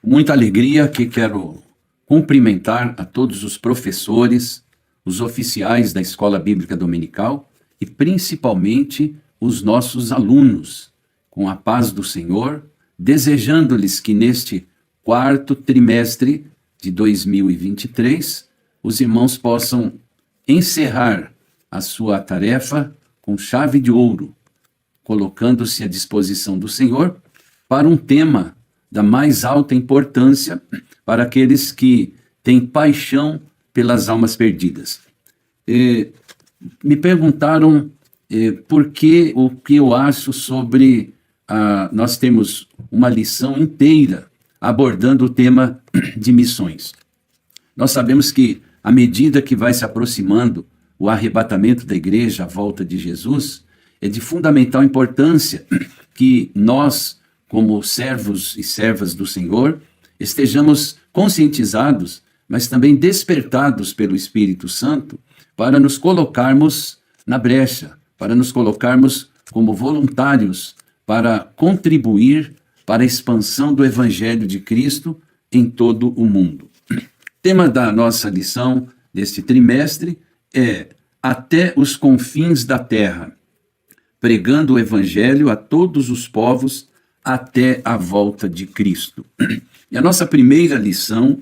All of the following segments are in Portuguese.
Muita alegria que quero cumprimentar a todos os professores, os oficiais da Escola Bíblica Dominical e principalmente os nossos alunos, com a paz do Senhor, desejando-lhes que neste quarto trimestre de 2023, os irmãos possam encerrar a sua tarefa com chave de ouro, colocando-se à disposição do Senhor para um tema da mais alta importância para aqueles que têm paixão pelas almas perdidas. Me perguntaram o que eu acho sobre nós temos uma lição inteira abordando o tema de missões. Nós sabemos que, à medida que vai se aproximando o arrebatamento da igreja, a volta de Jesus, é de fundamental importância que nós, como servos e servas do Senhor, estejamos conscientizados, mas também despertados pelo Espírito Santo para nos colocarmos na brecha, para nos colocarmos como voluntários para contribuir para a expansão do Evangelho de Cristo em todo o mundo. O tema da nossa lição deste trimestre é Até os confins da terra, pregando o Evangelho a todos os povos até a volta de Cristo. E a nossa primeira lição,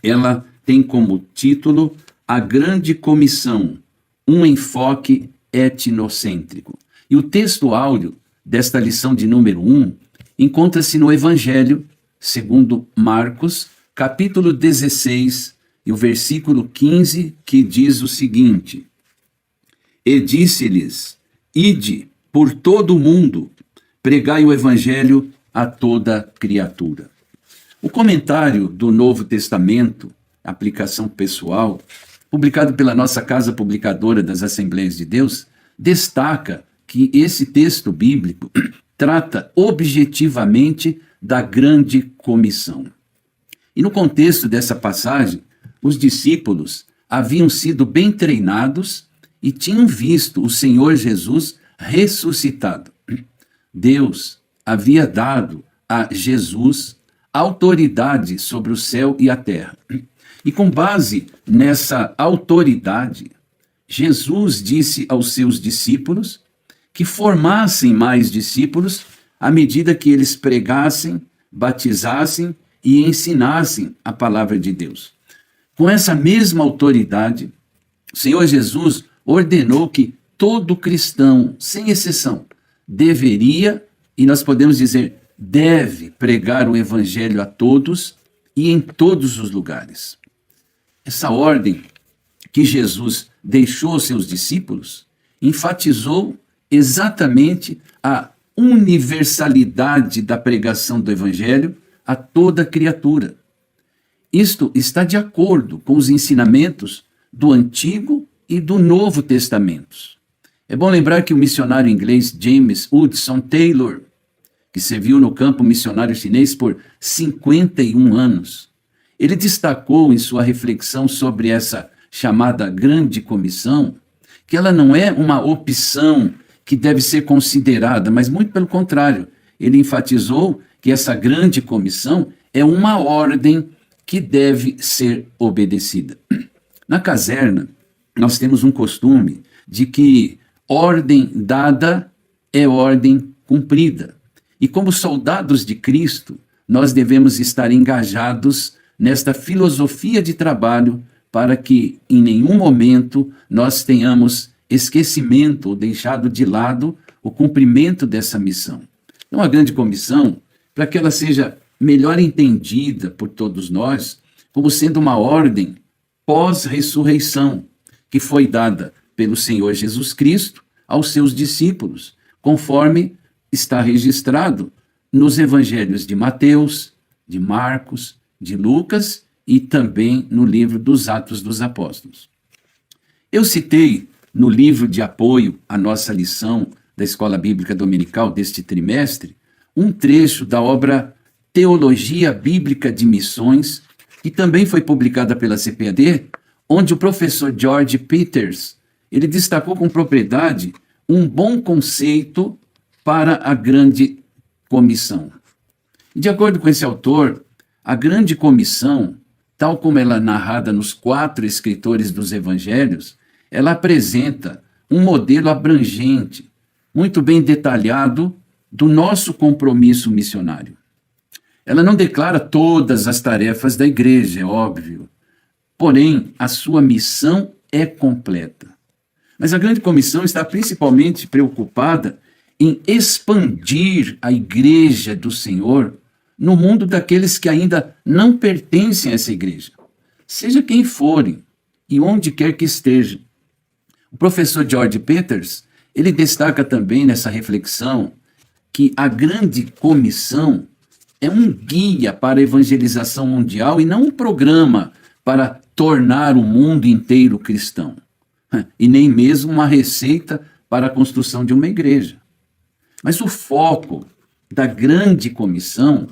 ela tem como título A Grande Comissão, um enfoque etnocêntrico. E o texto áureo desta lição de número 1 encontra-se no Evangelho, segundo Marcos, capítulo 16, e o versículo 15, que diz o seguinte: E disse-lhes, ide por todo o mundo, pregai o Evangelho a toda criatura. O comentário do Novo Testamento, aplicação pessoal, publicado pela nossa Casa Publicadora das Assembleias de Deus, destaca que esse texto bíblico trata objetivamente da grande comissão. E no contexto dessa passagem, os discípulos haviam sido bem treinados e tinham visto o Senhor Jesus ressuscitado. Deus havia dado a Jesus autoridade sobre o céu e a terra. E com base nessa autoridade, Jesus disse aos seus discípulos que formassem mais discípulos à medida que eles pregassem, batizassem e ensinassem a palavra de Deus. Com essa mesma autoridade, o Senhor Jesus ordenou que todo cristão, sem exceção, deveria, e nós podemos dizer, deve pregar o Evangelho a todos e em todos os lugares. Essa ordem que Jesus deixou aos seus discípulos enfatizou exatamente a universalidade da pregação do Evangelho a toda criatura. Isto está de acordo com os ensinamentos do Antigo e do Novo Testamentos. É bom lembrar que o missionário inglês James Hudson Taylor, que serviu no campo missionário chinês por 51 anos, ele destacou em sua reflexão sobre essa chamada Grande Comissão, que ela não é uma opção que deve ser considerada, mas muito pelo contrário, ele enfatizou que essa Grande Comissão é uma ordem que deve ser obedecida. Na caserna, nós temos um costume de que ordem dada é ordem cumprida. E como soldados de Cristo, nós devemos estar engajados nesta filosofia de trabalho para que em nenhum momento nós tenhamos esquecimento ou deixado de lado o cumprimento dessa missão. Então, a grande comissão, para que ela seja melhor entendida por todos nós, como sendo uma ordem pós-ressurreição, que foi dada pelo Senhor Jesus Cristo aos seus discípulos, conforme está registrado nos evangelhos de Mateus, de Marcos, de Lucas e também no livro dos Atos dos Apóstolos. Eu citei no livro de apoio à nossa lição da Escola Bíblica Dominical deste trimestre um trecho da obra Teologia Bíblica de Missões, que também foi publicada pela CPAD, onde o professor George Peters ele destacou com propriedade um bom conceito para a grande comissão. E de acordo com esse autor, A grande comissão, tal como ela é narrada nos 4 escritores dos evangelhos, ela apresenta um modelo abrangente, muito bem detalhado, do nosso compromisso missionário. Ela não declara todas as tarefas da igreja, é óbvio, porém, a sua missão é completa. Mas a grande comissão está principalmente preocupada em expandir a igreja do Senhor no mundo daqueles que ainda não pertencem a essa igreja, seja quem forem e onde quer que estejam. O professor George Peters, ele destaca também nessa reflexão que a grande comissão é um guia para a evangelização mundial e não um programa para tornar o mundo inteiro cristão, e nem mesmo uma receita para a construção de uma igreja. Mas o foco da grande comissão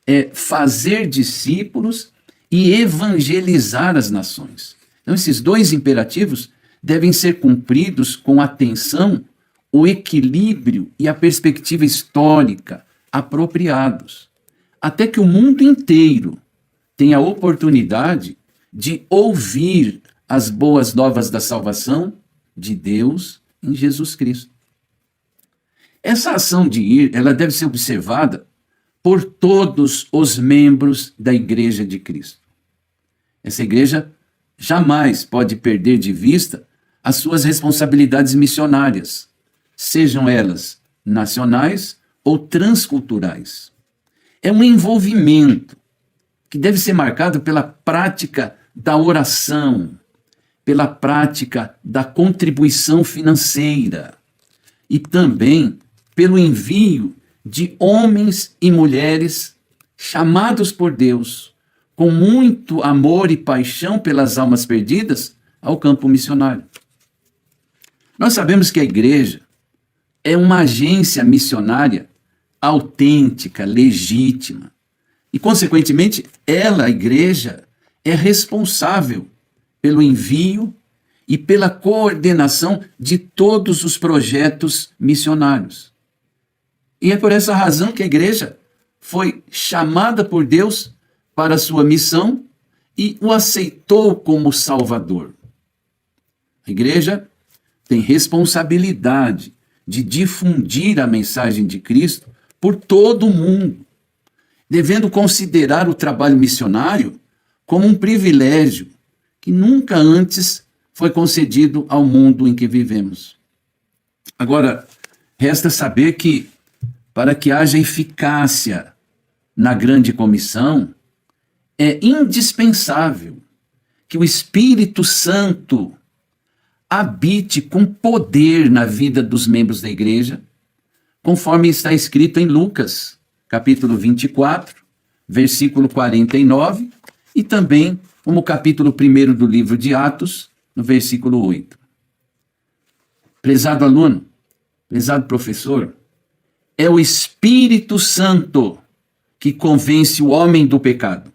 é fazer discípulos e evangelizar as nações. Então, esses 2 imperativos devem ser cumpridos com atenção, o equilíbrio e a perspectiva histórica apropriados, até que o mundo inteiro tenha a oportunidade de ouvir as boas novas da salvação de Deus em Jesus Cristo. Essa ação de ir, ela deve ser observada por todos os membros da Igreja de Cristo. Essa igreja jamais pode perder de vista as suas responsabilidades missionárias, sejam elas nacionais ou transculturais. É um envolvimento que deve ser marcado pela prática da oração, pela prática da contribuição financeira e também pelo envio de homens e mulheres chamados por Deus com muito amor e paixão pelas almas perdidas ao campo missionário. Nós sabemos que a igreja é uma agência missionária autêntica, legítima. E, consequentemente, ela, a igreja, é responsável pelo envio e pela coordenação de todos os projetos missionários. E é por essa razão que a igreja foi chamada por Deus para a sua missão e o aceitou como Salvador. A igreja tem responsabilidade de difundir a mensagem de Cristo por todo o mundo, devendo considerar o trabalho missionário como um privilégio que nunca antes foi concedido ao mundo em que vivemos. Agora, resta saber que, para que haja eficácia na grande comissão, é indispensável que o Espírito Santo habite com poder na vida dos membros da igreja, conforme está escrito em Lucas, capítulo 24, versículo 49, e também como capítulo 1 do livro de Atos, no versículo 8. Prezado aluno, prezado professor, é o Espírito Santo que convence o homem do pecado.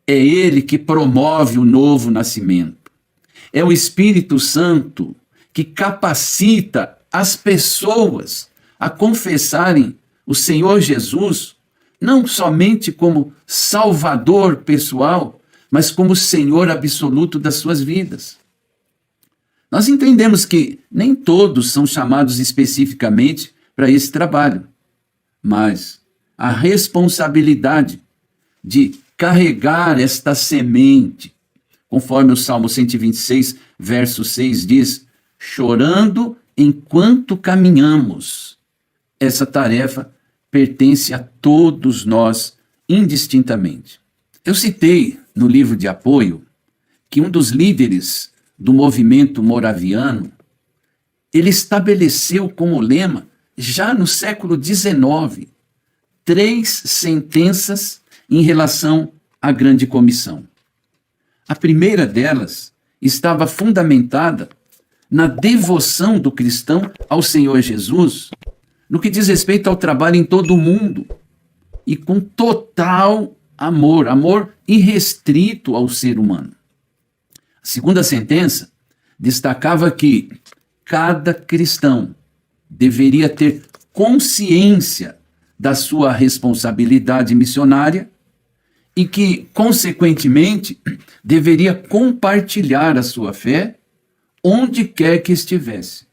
É ele que promove o novo nascimento. É o Espírito Santo que capacita as pessoas a confessarem o Senhor Jesus, não somente como Salvador pessoal, mas como Senhor absoluto das suas vidas. Nós entendemos que nem todos são chamados especificamente para esse trabalho, mas a responsabilidade de carregar esta semente, conforme o Salmo 126, verso 6 diz, chorando enquanto caminhamos. Essa tarefa pertence a todos nós indistintamente. Eu citei no livro de apoio que um dos líderes do movimento moraviano, ele estabeleceu como lema, já no século XIX, 3 sentenças em relação à grande comissão. A primeira delas estava fundamentada na devoção do cristão ao Senhor Jesus, no que diz respeito ao trabalho em todo o mundo, e com total amor, amor irrestrito ao ser humano. A segunda sentença destacava que cada cristão deveria ter consciência da sua responsabilidade missionária e que, consequentemente, deveria compartilhar a sua fé onde quer que estivesse.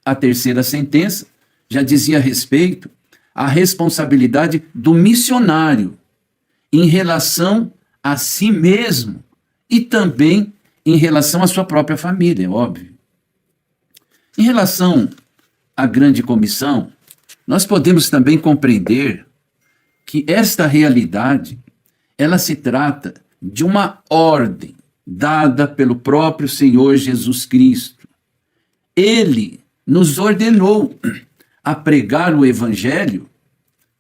A terceira sentença já dizia respeito à responsabilidade do missionário em relação a si mesmo e também em relação à sua própria família, é óbvio. Em relação à grande comissão, nós podemos também compreender que esta realidade, ela se trata de uma ordem dada pelo próprio Senhor Jesus Cristo. Ele nos ordenou a pregar o Evangelho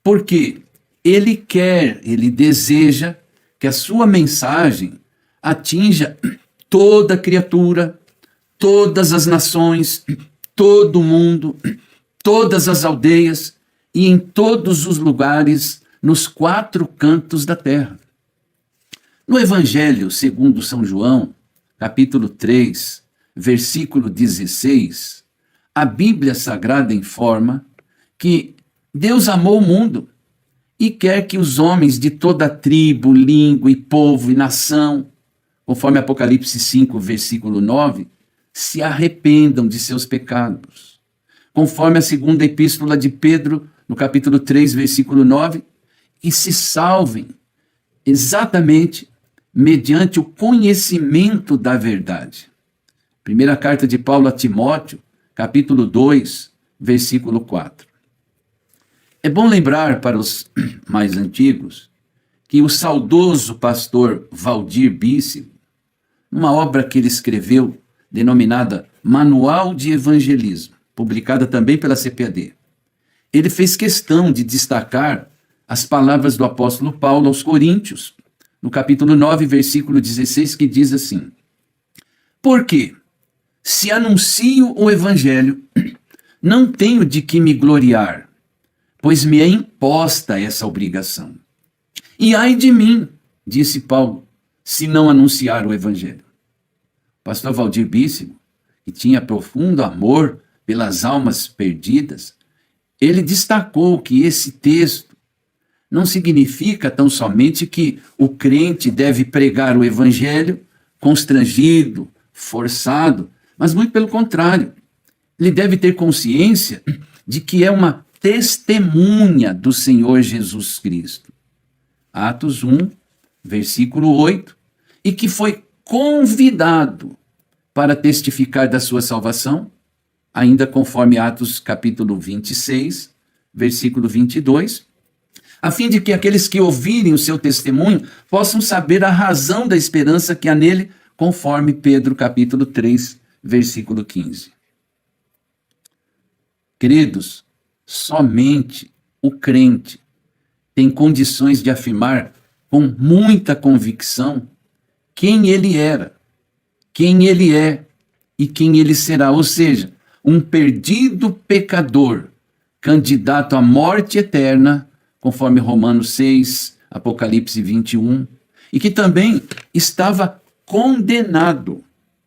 porque ele quer, ele deseja que a sua mensagem atinja toda criatura, todas as nações, todo o mundo, todas as aldeias e em todos os lugares, nos 4 cantos da terra. No Evangelho segundo São João, capítulo 3, versículo 16, a Bíblia Sagrada informa que Deus amou o mundo e quer que os homens de toda tribo, língua e povo e nação, conforme Apocalipse 5, versículo 9, se arrependam de seus pecados. Conforme a segunda epístola de Pedro, no capítulo 3, versículo 9, e se salvem exatamente mediante o conhecimento da verdade. Primeira carta de Paulo a Timóteo, capítulo 2, versículo 4. É bom lembrar para os mais antigos que o saudoso pastor Valdir Bíssimo, numa obra que ele escreveu, denominada Manual de Evangelismo, publicada também pela CPAD, ele fez questão de destacar as palavras do apóstolo Paulo aos Coríntios, no capítulo 9, versículo 16, que diz assim: porque, se anuncio o Evangelho, não tenho de que me gloriar, pois me é imposta essa obrigação. E ai de mim, disse Paulo, se não anunciar o Evangelho. O pastor Valdir Bíssimo, que tinha profundo amor pelas almas perdidas, ele destacou que esse texto não significa tão somente que o crente deve pregar o Evangelho constrangido, forçado, mas muito pelo contrário. Ele deve ter consciência de que é uma testemunha do Senhor Jesus Cristo. Atos 1, versículo 8, e que foi convidado para testificar da sua salvação, ainda conforme Atos capítulo 26, versículo 22, a fim de que aqueles que ouvirem o seu testemunho possam saber a razão da esperança que há nele, conforme Pedro capítulo 3, versículo 15. Queridos, somente o crente tem condições de afirmar com muita convicção quem ele era, quem ele é e quem ele será, ou seja, um perdido pecador, candidato à morte eterna, conforme Romanos 6, Apocalipse 21, e que também estava condenado,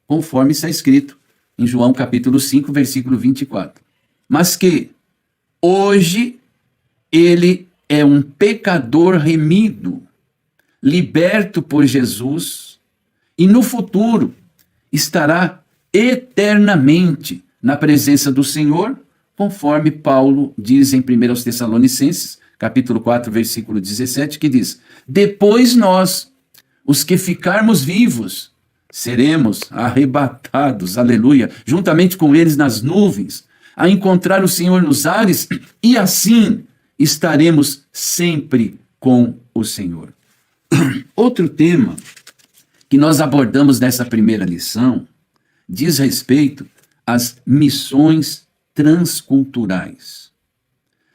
conforme está escrito em João capítulo 5, versículo 24. Mas que hoje ele é um pecador remido, liberto por Jesus, e no futuro estará eternamente na presença do Senhor, conforme Paulo diz em 1 Tessalonicenses, capítulo 4, versículo 17, que diz: depois nós, os que ficarmos vivos, seremos arrebatados, aleluia, juntamente com eles nas nuvens, a encontrar o Senhor nos ares, e assim estaremos sempre com o Senhor. Outro tema que nós abordamos nessa primeira lição diz respeito às missões transculturais.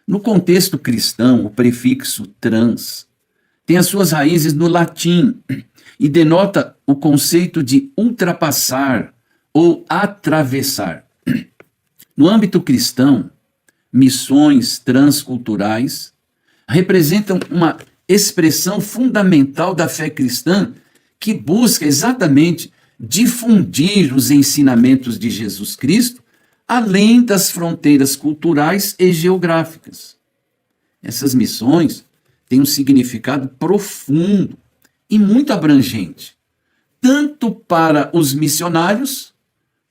No contexto cristão, o prefixo trans tem as suas raízes no latim e denota o conceito de ultrapassar ou atravessar. No âmbito cristão, missões transculturais representam uma expressão fundamental da fé cristã que busca exatamente difundir os ensinamentos de Jesus Cristo além das fronteiras culturais e geográficas. Essas missões tem um significado profundo e muito abrangente, tanto para os missionários,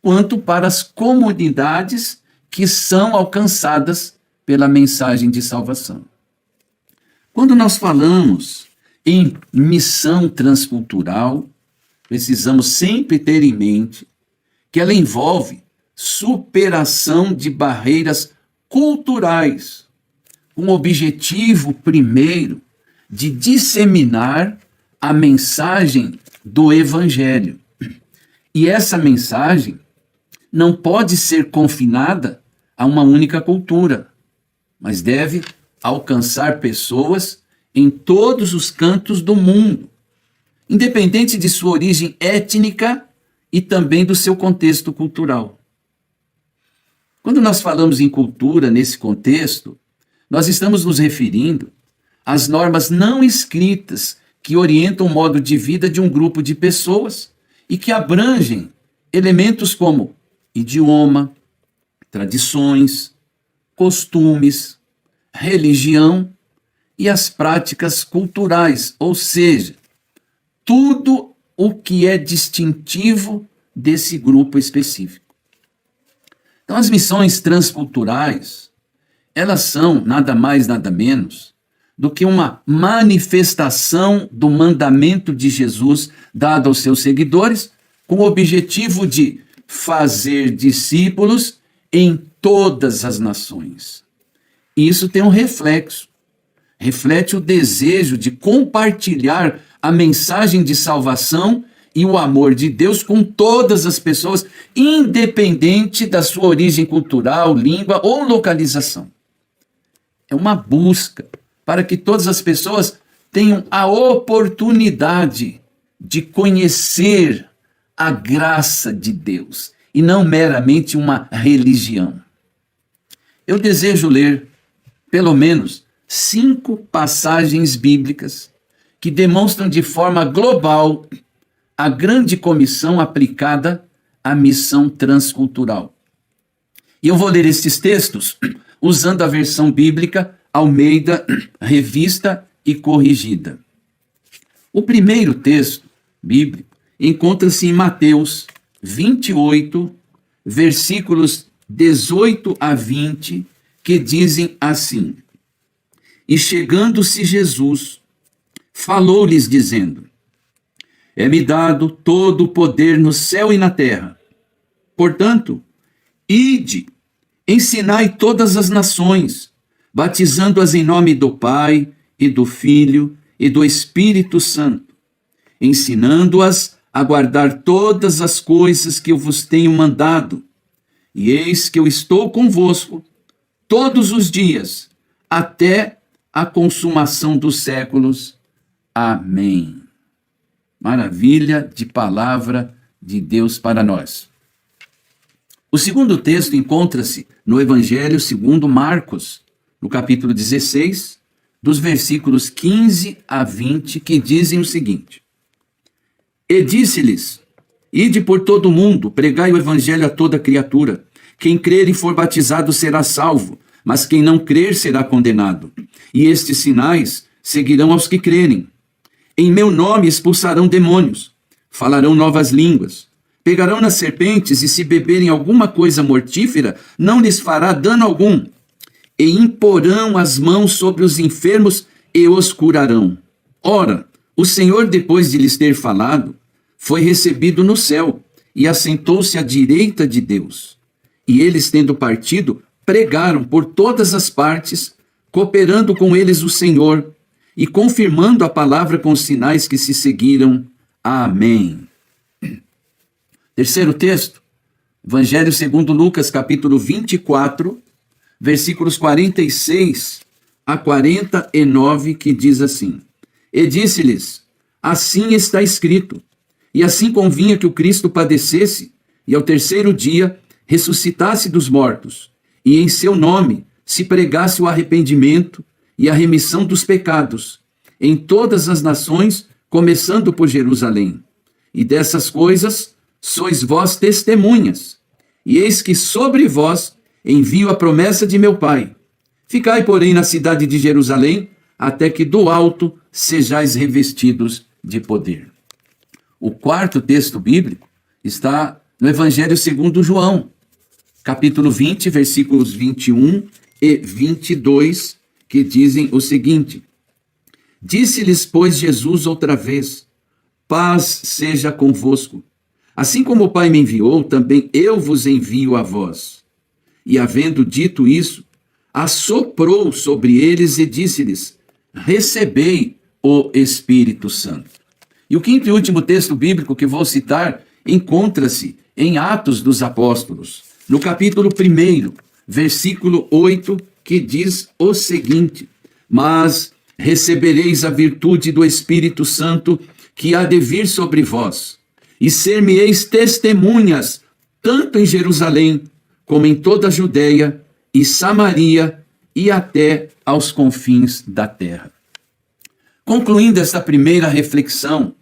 quanto para as comunidades que são alcançadas pela mensagem de salvação. Quando nós falamos em missão transcultural, precisamos sempre ter em mente que ela envolve superação de barreiras culturais, com o objetivo primeiro de disseminar a mensagem do Evangelho. E essa mensagem não pode ser confinada a uma única cultura, mas deve alcançar pessoas em todos os cantos do mundo, independente de sua origem étnica e também do seu contexto cultural. Quando nós falamos em cultura nesse contexto, nós estamos nos referindo às normas não escritas que orientam o modo de vida de um grupo de pessoas e que abrangem elementos como idioma, tradições, costumes, religião e as práticas culturais, ou seja, tudo o que é distintivo desse grupo específico. Então, as missões transculturais, elas são nada mais, nada menos do que uma manifestação do mandamento de Jesus dado aos seus seguidores, com o objetivo de fazer discípulos em todas as nações. Isso tem um reflexo. Reflete o desejo de compartilhar a mensagem de salvação e o amor de Deus com todas as pessoas, independente da sua origem cultural, língua ou localização. É uma busca para que todas as pessoas tenham a oportunidade de conhecer a graça de Deus e não meramente uma religião. Eu desejo ler pelo menos 5 passagens bíblicas que demonstram de forma global a grande comissão aplicada à missão transcultural. E eu vou ler esses textos usando a versão bíblica Almeida, revista e corrigida. O primeiro texto bíblico encontra-se em Mateus 28, versículos 18 a 20, que dizem assim: E chegando-se Jesus, falou-lhes dizendo: É-me dado todo o poder no céu e na terra. Portanto, ide, ensinai todas as nações, batizando-as em nome do Pai e do Filho e do Espírito Santo, ensinando-as a guardar todas as coisas que eu vos tenho mandado. E eis que eu estou convosco todos os dias, até a consumação dos séculos. Amém. Maravilha de palavra de Deus para nós. O segundo texto encontra-se no Evangelho segundo Marcos, no capítulo 16, dos versículos 15 a 20, que dizem o seguinte: E disse-lhes: Ide por todo o mundo, pregai o Evangelho a toda criatura. Quem crer e for batizado será salvo, mas quem não crer será condenado. E estes sinais seguirão aos que crerem. Em meu nome expulsarão demônios, falarão novas línguas, pegarão nas serpentes, e se beberem alguma coisa mortífera, não lhes fará dano algum. E imporão as mãos sobre os enfermos e os curarão. Ora, o Senhor, depois de lhes ter falado, foi recebido no céu e assentou-se à direita de Deus. E eles, tendo partido, pregaram por todas as partes, cooperando com eles o Senhor e confirmando a palavra com os sinais que se seguiram. Amém. Terceiro texto, Evangelho segundo Lucas, capítulo 24, versículos 46 a 49, que diz assim: E disse-lhes: Assim está escrito, e assim convinha que o Cristo padecesse, e ao terceiro dia ressuscitasse dos mortos, e em seu nome se pregasse o arrependimento e a remissão dos pecados, em todas as nações, começando por Jerusalém. E dessas coisas sois vós testemunhas. E eis que sobre vós envio a promessa de meu Pai. Ficai, porém, na cidade de Jerusalém, até que do alto sejais revestidos de poder. O quarto texto bíblico está no Evangelho segundo João, capítulo 20, versículos 21 e 22, que dizem o seguinte: Disse-lhes, pois, Jesus outra vez: Paz seja convosco. Assim como o Pai me enviou, também eu vos envio a vós. E havendo dito isso, assoprou sobre eles e disse-lhes: Recebei o Espírito Santo. E o quinto e último texto bíblico que vou citar encontra-se em Atos dos Apóstolos, no capítulo 1, versículo 8, que diz o seguinte: Mas recebereis a virtude do Espírito Santo que há de vir sobre vós, e ser-me-eis testemunhas, tanto em Jerusalém, como em toda a Judeia e Samaria, e até aos confins da terra. Concluindo esta primeira reflexão,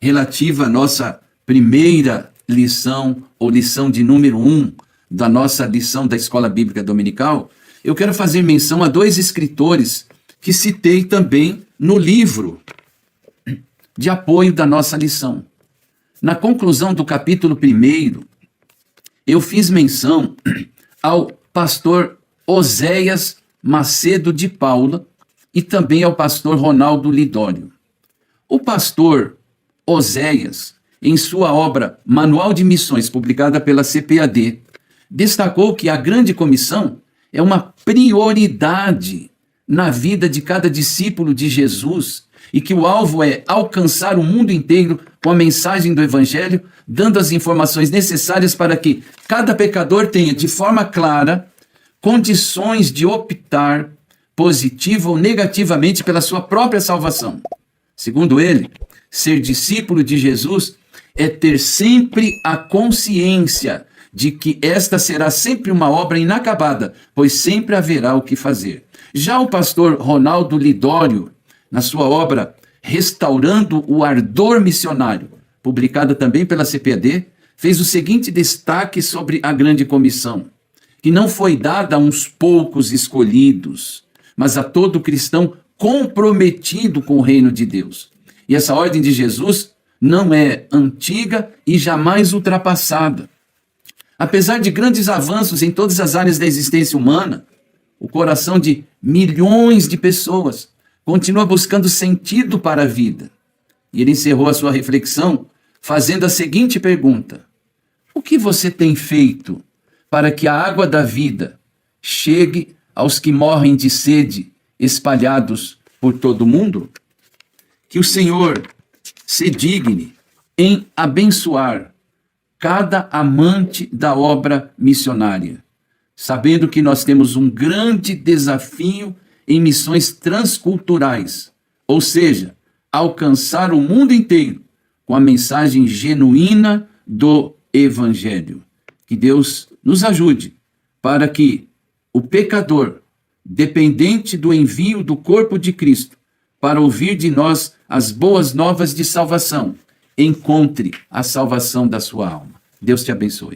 relativa à nossa primeira lição, ou lição de número 1, da nossa lição da Escola Bíblica Dominical, eu quero fazer menção a dois escritores que citei também no livro de apoio da nossa lição. Na conclusão do capítulo 1, eu fiz menção ao pastor Oséias Macedo de Paula e também ao pastor Ronaldo Lidório. O pastor Oséias, em sua obra Manual de Missões, publicada pela CPAD, destacou que a Grande Comissão é uma prioridade na vida de cada discípulo de Jesus e que o alvo é alcançar o mundo inteiro com a mensagem do Evangelho, dando as informações necessárias para que cada pecador tenha, de forma clara, condições de optar positiva ou negativamente pela sua própria salvação. Segundo ele, ser discípulo de Jesus é ter sempre a consciência de que esta será sempre uma obra inacabada, pois sempre haverá o que fazer. Já o pastor Ronaldo Lidório, na sua obra Restaurando o Ardor Missionário, publicada também pela CPAD, fez o seguinte destaque sobre a Grande Comissão: que não foi dada a uns poucos escolhidos, mas a todo cristão comprometido com o reino de Deus. E essa ordem de Jesus não é antiga e jamais ultrapassada. Apesar de grandes avanços em todas as áreas da existência humana, o coração de milhões de pessoas continua buscando sentido para a vida. E ele encerrou a sua reflexão fazendo a seguinte pergunta: o que você tem feito para que a água da vida chegue aos que morrem de sede espalhados por todo o mundo? Que o Senhor se digne em abençoar cada amante da obra missionária, sabendo que nós temos um grande desafio em missões transculturais, ou seja, alcançar o mundo inteiro com a mensagem genuína do Evangelho. Que Deus nos ajude para que o pecador, dependente do envio do corpo de Cristo, para ouvir de nós as boas novas de salvação, encontre a salvação da sua alma. Deus te abençoe.